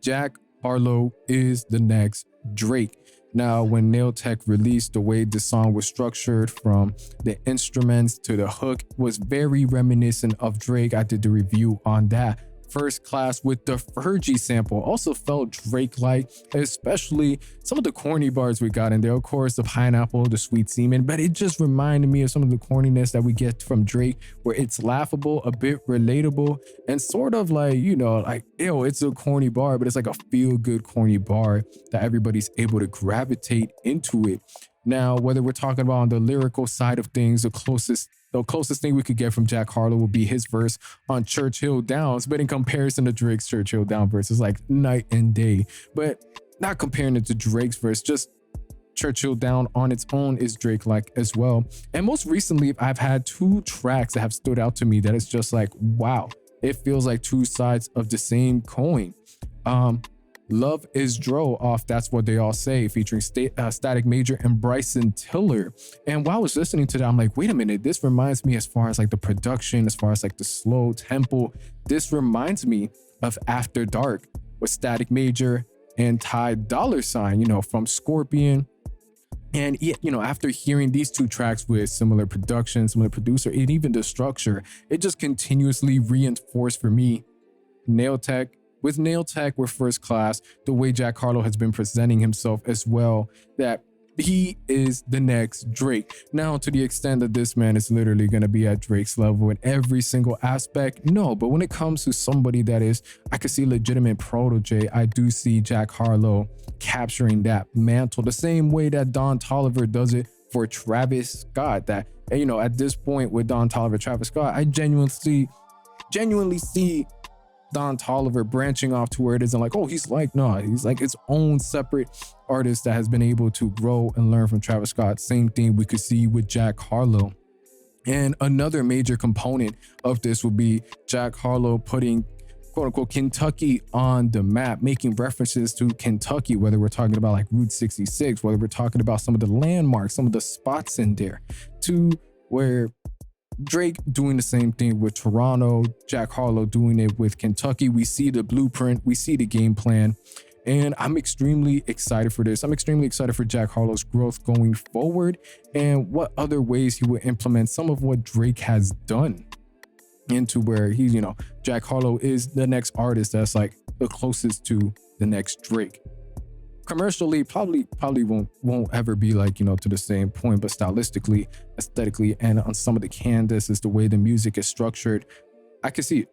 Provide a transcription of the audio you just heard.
Jack Harlow is the next Drake. Now, when Nail Tech released, the way the song was structured, from the instruments to the hook, was very reminiscent of Drake. I did the review on that. First Class with the Fergie sample also felt Drake-like, especially some of the corny bars we got in there. Of course, the pineapple, the sweet semen, but it just reminded me of some of the corniness that we get from Drake, where it's laughable, a bit relatable, and sort of like, you know, like, ew, it's a corny bar, but it's like a feel-good corny bar that everybody's able to gravitate into it. Now, whether we're talking about on the lyrical side of things, the closest thing we could get from Jack Harlow would be his verse on Churchill Downs, but in comparison to Drake's Churchill Down verse, it's like night and day. But not comparing it to Drake's verse, just Churchill Down on its own is Drake-like as well. And most recently, I've had two tracks that have stood out to me that it's just like, wow, it feels like two sides of the same coin. Love is Dro off That's What They All Say, featuring Static Major and Bryson Tiller. And while I was listening to that, I'm like, wait a minute, this reminds me, as far as like the production, as far as like the slow tempo, this reminds me of After Dark with Static Major and Ty Dolla $ign, you know, from Scorpion. And, you know, after hearing these two tracks with similar production, similar producer, and even the structure, it just continuously reinforced for me Nail Tech. With Nail Tech, with First Class, the way Jack Harlow has been presenting himself as well, that he is the next Drake. Now, to the extent that this man is literally going to be at Drake's level in every single aspect, no. But when it comes to somebody that is, I could see legitimate protege, I do see Jack Harlow capturing that mantle the same way that Don Toliver does it for Travis Scott. That, you know, at this point with Don Toliver, Travis Scott, I genuinely see Don Toliver branching off to where it isn't like, oh, he's like its own separate artist that has been able to grow and learn from Travis Scott. Same thing we could see with Jack Harlow. And another major component of this would be Jack Harlow putting, quote unquote, Kentucky on the map, making references to Kentucky, whether we're talking about like Route 66, whether we're talking about some of the landmarks, some of the spots in there, to where Drake doing the same thing with Toronto, Jack Harlow doing it with Kentucky. We see the blueprint, we see the game plan, and I'm extremely excited for this. I'm extremely excited for Jack Harlow's growth going forward and what other ways he will implement some of what Drake has done into where he's, you know, Jack Harlow is the next artist that's like the closest to the next Drake. Commercially, probably won't ever be like, you know, to the same point, but stylistically, aesthetically, and on some of the canvases, the way the music is structured, I can see it.